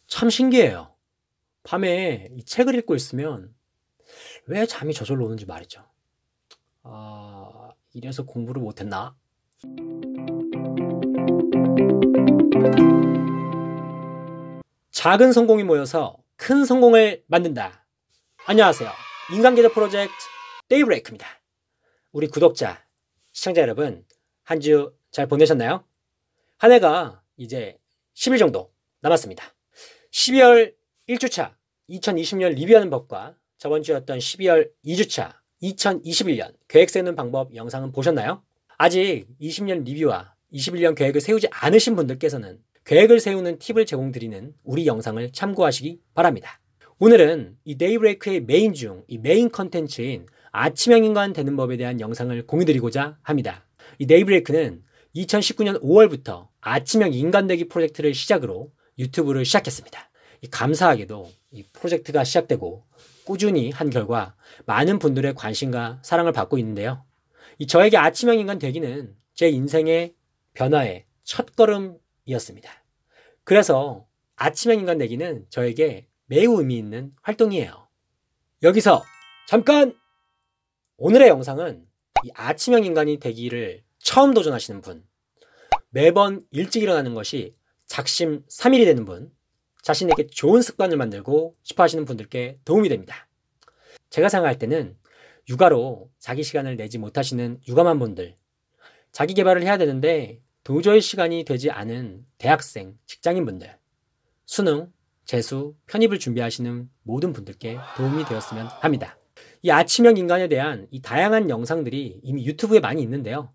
참 신기해요. 밤에 이 책을 읽고 있으면 왜 잠이 저절로 오는지 말이죠. 이래서 공부를 못했나? 작은 성공이 모여서 큰 성공을 만든다. 안녕하세요. 인간계좌 프로젝트 데이브레이크입니다. 우리 구독자, 시청자 여러분, 한 주 잘 보내셨나요? 한 해가 이제 10일 정도 남았습니다. 12월 1주차 2020년 리뷰하는 법과 저번 주였던 12월 2주차 2021년 계획 세우는 방법 영상은 보셨나요? 아직 20년 리뷰와 21년 계획을 세우지 않으신 분들께서는 계획을 세우는 팁을 제공드리는 우리 영상을 참고하시기 바랍니다. 오늘은 이 데이브레이크의 메인 컨텐츠인 아침형 인간 되는 법에 대한 영상을 공유드리고자 합니다. 이 데이브레이크는 2019년 5월부터 아침형 인간 되기 프로젝트를 시작으로 유튜브를 시작했습니다. 감사하게도 이 프로젝트가 시작되고 꾸준히 한 결과 많은 분들의 관심과 사랑을 받고 있는데요. 저에게 아침형 인간 되기는 제 인생의 변화의 첫걸음이었습니다. 그래서 아침형 인간 되기는 저에게 매우 의미 있는 활동이에요. 여기서 잠깐! 오늘의 영상은 이 아침형 인간이 되기를 처음 도전하시는 분, 매번 일찍 일어나는 것이 작심삼일이 되는 분, 자신에게 좋은 습관을 만들고 싶어 하시는 분들께 도움이 됩니다. 제가 생각할 때는 육아로 자기 시간을 내지 못하시는 육아만 분들, 자기 개발을 해야 되는데 도저히 시간이 되지 않은 대학생, 직장인분들, 수능, 재수, 편입을 준비하시는 모든 분들께 도움이 되었으면 합니다. 이 아침형 인간에 대한 이 다양한 영상들이 이미 유튜브에 많이 있는데요.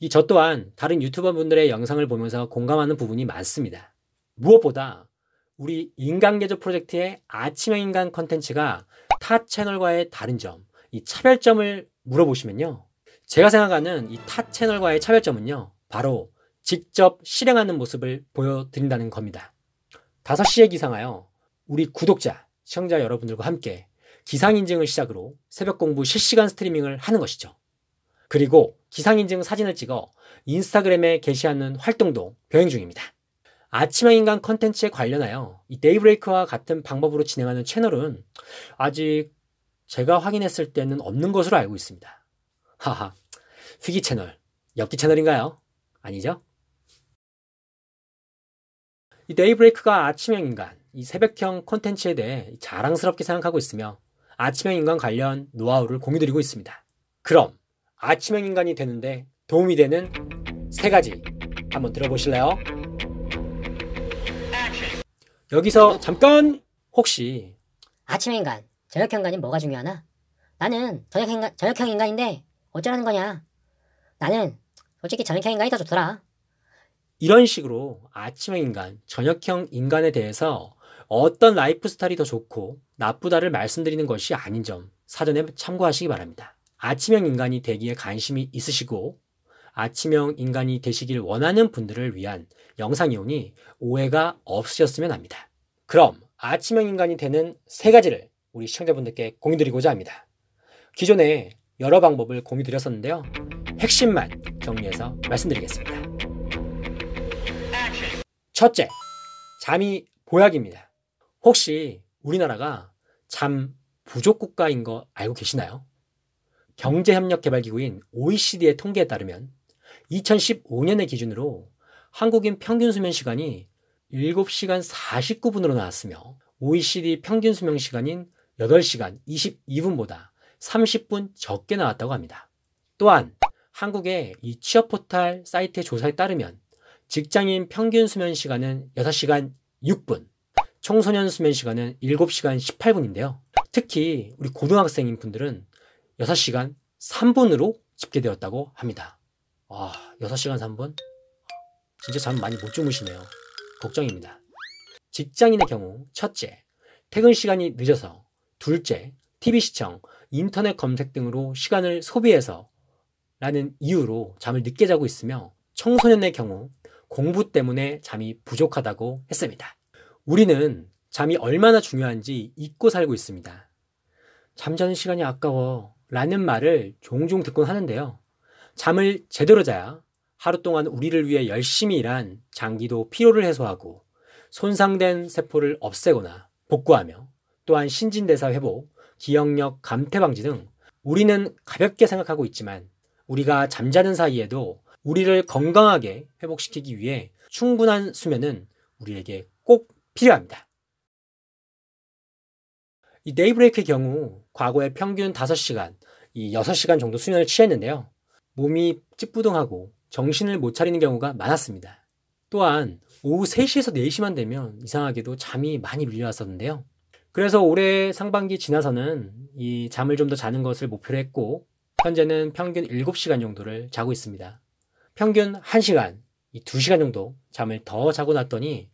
저 또한 다른 유튜버 분들의 영상을 보면서 공감하는 부분이 많습니다. 무엇보다 우리 인간계조 프로젝트의 아침형 인간 컨텐츠가 타 채널과의 다른 점, 이 차별점을 물어보시면요. 제가 생각하는 이 타 채널과의 차별점은요. 바로 직접 실행하는 모습을 보여드린다는 겁니다. 5시에 기상하여 우리 구독자, 시청자 여러분들과 함께 기상인증을 시작으로 새벽 공부 실시간 스트리밍을 하는 것이죠. 그리고 기상인증 사진을 찍어 인스타그램에 게시하는 활동도 병행 중입니다. 아침형 인간 컨텐츠에 관련하여 이 데이브레이크와 같은 방법으로 진행하는 채널은 아직 제가 확인했을 때는 없는 것으로 알고 있습니다. 하하, 휘기 채널, 엽기 채널인가요? 아니죠? 이 데이브레이크가 아침형 인간, 이 새벽형 컨텐츠에 대해 자랑스럽게 생각하고 있으며 아침형 인간 관련 노하우를 공유드리고 있습니다. 그럼 아침형 인간이 되는데 도움이 되는 3가지 한번 들어보실래요? 여기서 잠깐! 혹시 아침형 인간, 저녁형 인간이 뭐가 중요하나? 나는 저녁형 인간인데 어쩌라는 거냐? 나는 솔직히 저녁형 인간이 더 좋더라. 이런 식으로 아침형 인간, 저녁형 인간에 대해서 어떤 라이프 스타일이 더 좋고 나쁘다를 말씀드리는 것이 아닌 점 사전에 참고하시기 바랍니다. 아침형 인간이 되기에 관심이 있으시고 아침형 인간이 되시길 원하는 분들을 위한 영상이오니 오해가 없으셨으면 합니다. 그럼 아침형 인간이 되는 3가지를 우리 시청자분들께 공유드리고자 합니다. 기존에 여러 방법을 공유드렸었는데요. 핵심만 정리해서 말씀드리겠습니다. 첫째, 잠이 보약입니다. 혹시 우리나라가 잠 부족 국가인 거 알고 계시나요? 경제협력개발기구인 OECD의 통계에 따르면 2015년의 기준으로 한국인 평균 수면 시간이 7시간 49분으로 나왔으며 OECD 평균 수면 시간인 8시간 22분보다 30분 적게 나왔다고 합니다. 또한 한국의 이 취업 포털 사이트의 조사에 따르면 직장인 평균 수면 시간은 6시간 6분, 청소년 수면 시간은 7시간 18분인데요. 특히 우리 고등학생인 분들은 6시간 3분으로 집계되었다고 합니다. 6시간 3분? 진짜 잠 많이 못 주무시네요. 걱정입니다. 직장인의 경우 첫째, 퇴근 시간이 늦어서 둘째, TV 시청, 인터넷 검색 등으로 시간을 소비해서 라는 이유로 잠을 늦게 자고 있으며 청소년의 경우 공부 때문에 잠이 부족하다고 했습니다. 우리는 잠이 얼마나 중요한지 잊고 살고 있습니다. 잠자는 시간이 아까워 라는 말을 종종 듣곤 하는데요. 잠을 제대로 자야 하루 동안 우리를 위해 열심히 일한 장기도 피로를 해소하고 손상된 세포를 없애거나 복구하며 또한 신진대사 회복, 기억력 감퇴 방지 등 우리는 가볍게 생각하고 있지만 우리가 잠자는 사이에도 우리를 건강하게 회복시키기 위해 충분한 수면은 우리에게 꼭 필요합니다. 이 데이브레이크의 경우 과거에 평균 5시간, 6시간 정도 수면을 취했는데요. 몸이 찌뿌둥하고 정신을 못 차리는 경우가 많았습니다. 또한 오후 3시에서 4시만 되면 이상하게도 잠이 많이 밀려왔었는데요. 그래서 올해 상반기 지나서는 이 잠을 좀 더 자는 것을 목표로 했고 현재는 평균 7시간 정도를 자고 있습니다. 평균 1시간, 2시간 정도 잠을 더 자고 났더니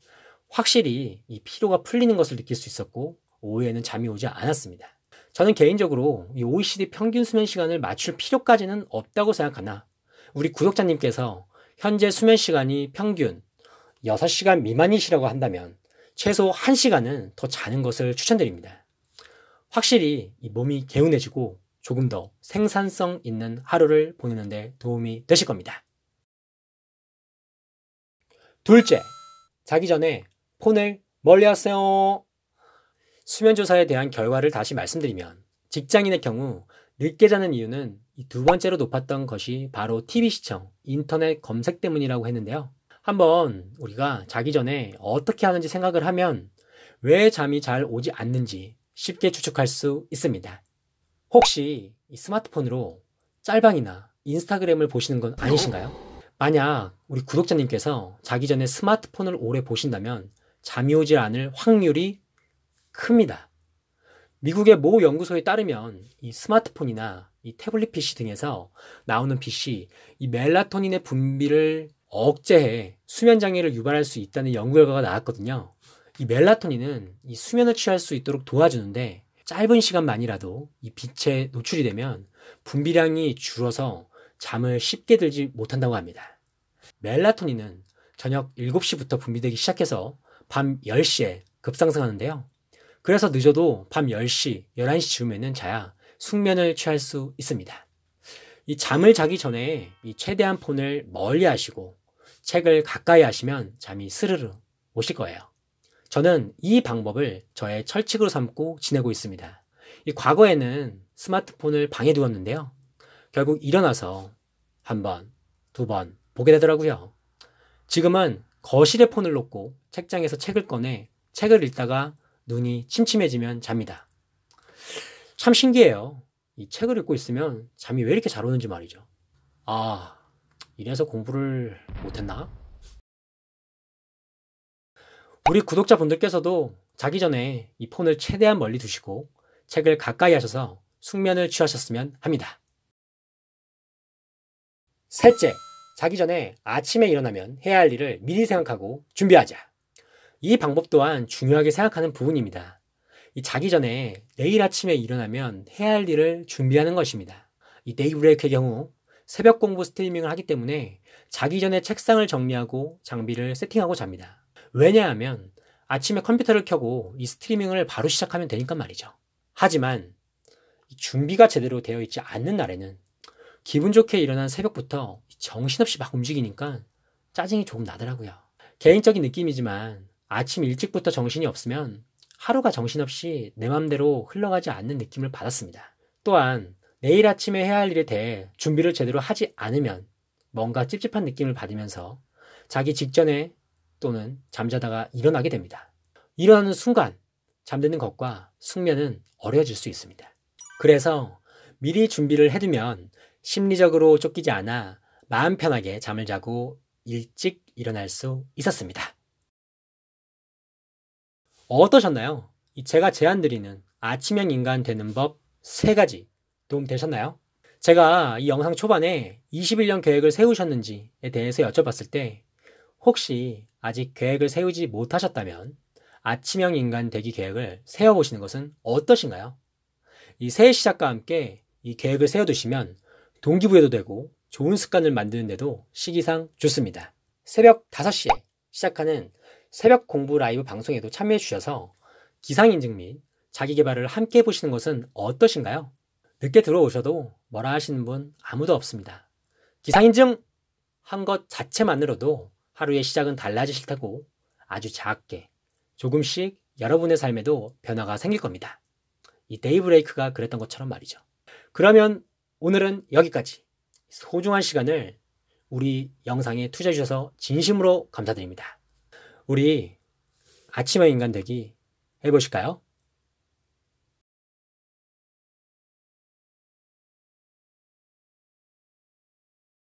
확실히 이 피로가 풀리는 것을 느낄 수 있었고 오후에는 잠이 오지 않았습니다. 저는 개인적으로 이 OECD 평균 수면 시간을 맞출 필요까지는 없다고 생각하나 우리 구독자님께서 현재 수면 시간이 평균 6시간 미만이시라고 한다면 최소 1시간은 더 자는 것을 추천드립니다. 확실히 이 몸이 개운해지고 조금 더 생산성 있는 하루를 보내는 데 도움이 되실 겁니다. 둘째, 자기 전에 폰을 멀리하세요. 수면조사에 대한 결과를 다시 말씀드리면 직장인의 경우 늦게 자는 이유는 이 두 번째로 높았던 것이 바로 TV 시청, 인터넷 검색 때문이라고 했는데요. 한번 우리가 자기 전에 어떻게 하는지 생각을 하면 왜 잠이 잘 오지 않는지 쉽게 추측할 수 있습니다. 혹시 이 스마트폰으로 짤방이나 인스타그램을 보시는 건 아니신가요? 만약 우리 구독자님께서 자기 전에 스마트폰을 오래 보신다면 잠이 오지 않을 확률이 큽니다. 미국의 모 연구소에 따르면 이 스마트폰이나 이 태블릿 PC 등에서 나오는 빛이 이 멜라토닌의 분비를 억제해 수면 장애를 유발할 수 있다는 연구 결과가 나왔거든요. 이 멜라토닌은 이 수면을 취할 수 있도록 도와주는데 짧은 시간만이라도 이 빛에 노출이 되면 분비량이 줄어서 잠을 쉽게 들지 못한다고 합니다. 멜라토닌은 저녁 7시부터 분비되기 시작해서 밤 10시에 급상승하는데요. 그래서 늦어도 밤 10시, 11시 즈음에는 자야 숙면을 취할 수 있습니다. 이 잠을 자기 전에 이 최대한 폰을 멀리 하시고 책을 가까이 하시면 잠이 스르르 오실 거예요. 저는 이 방법을 저의 철칙으로 삼고 지내고 있습니다. 이 과거에는 스마트폰을 방에 두었는데요. 결국 일어나서 한 번, 두 번 보게 되더라고요. 지금은 거실에 폰을 놓고 책장에서 책을 꺼내 책을 읽다가 눈이 침침해지면 잡니다. 참 신기해요. 이 책을 읽고 있으면 잠이 왜 이렇게 잘 오는지 말이죠. 아, 이래서 공부를 못했나? 우리 구독자분들께서도 자기 전에 이 폰을 최대한 멀리 두시고 책을 가까이 하셔서 숙면을 취하셨으면 합니다. 셋째, 자기 전에 아침에 일어나면 해야 할 일을 미리 생각하고 준비하자. 이 방법 또한 중요하게 생각하는 부분입니다. 이 자기 전에 내일 아침에 일어나면 해야 할 일을 준비하는 것입니다. 이 데이브레이크의 경우 새벽 공부 스트리밍을 하기 때문에 자기 전에 책상을 정리하고 장비를 세팅하고 잡니다. 왜냐하면 아침에 컴퓨터를 켜고 이 스트리밍을 바로 시작하면 되니까 말이죠. 하지만 준비가 제대로 되어 있지 않는 날에는 기분 좋게 일어난 새벽부터 정신없이 막 움직이니까 짜증이 조금 나더라고요. 개인적인 느낌이지만 아침 일찍부터 정신이 없으면 하루가 정신없이 내 맘대로 흘러가지 않는 느낌을 받았습니다. 또한 내일 아침에 해야 할 일에 대해 준비를 제대로 하지 않으면 뭔가 찝찝한 느낌을 받으면서 자기 직전에 또는 잠자다가 일어나게 됩니다. 일어나는 순간 잠드는 것과 숙면은 어려워질 수 있습니다. 그래서 미리 준비를 해두면 심리적으로 쫓기지 않아 마음 편하게 잠을 자고 일찍 일어날 수 있었습니다. 어떠셨나요? 제가 제안드리는 아침형 인간 되는 법 3가지 도움 되셨나요? 제가 이 영상 초반에 21년 계획을 세우셨는지에 대해서 여쭤봤을 때 혹시 아직 계획을 세우지 못하셨다면 아침형 인간 되기 계획을 세워보시는 것은 어떠신가요? 이 새해 시작과 함께 이 계획을 세워두시면 동기부여도 되고 좋은 습관을 만드는 데도 시기상 좋습니다. 새벽 5시에 시작하는 새벽 공부 라이브 방송에도 참여해 주셔서 기상인증 및 자기계발을 함께 해보시는 것은 어떠신가요? 늦게 들어오셔도 뭐라 하시는 분 아무도 없습니다. 기상인증 한 것 자체만으로도 하루의 시작은 달라지실 테고 아주 작게 조금씩 여러분의 삶에도 변화가 생길 겁니다. 이 데이브레이크가 그랬던 것처럼 말이죠. 그러면 오늘은 여기까지. 소중한 시간을 우리 영상에 투자해 주셔서 진심으로 감사드립니다. 우리 아침형 인간 되기 해보실까요?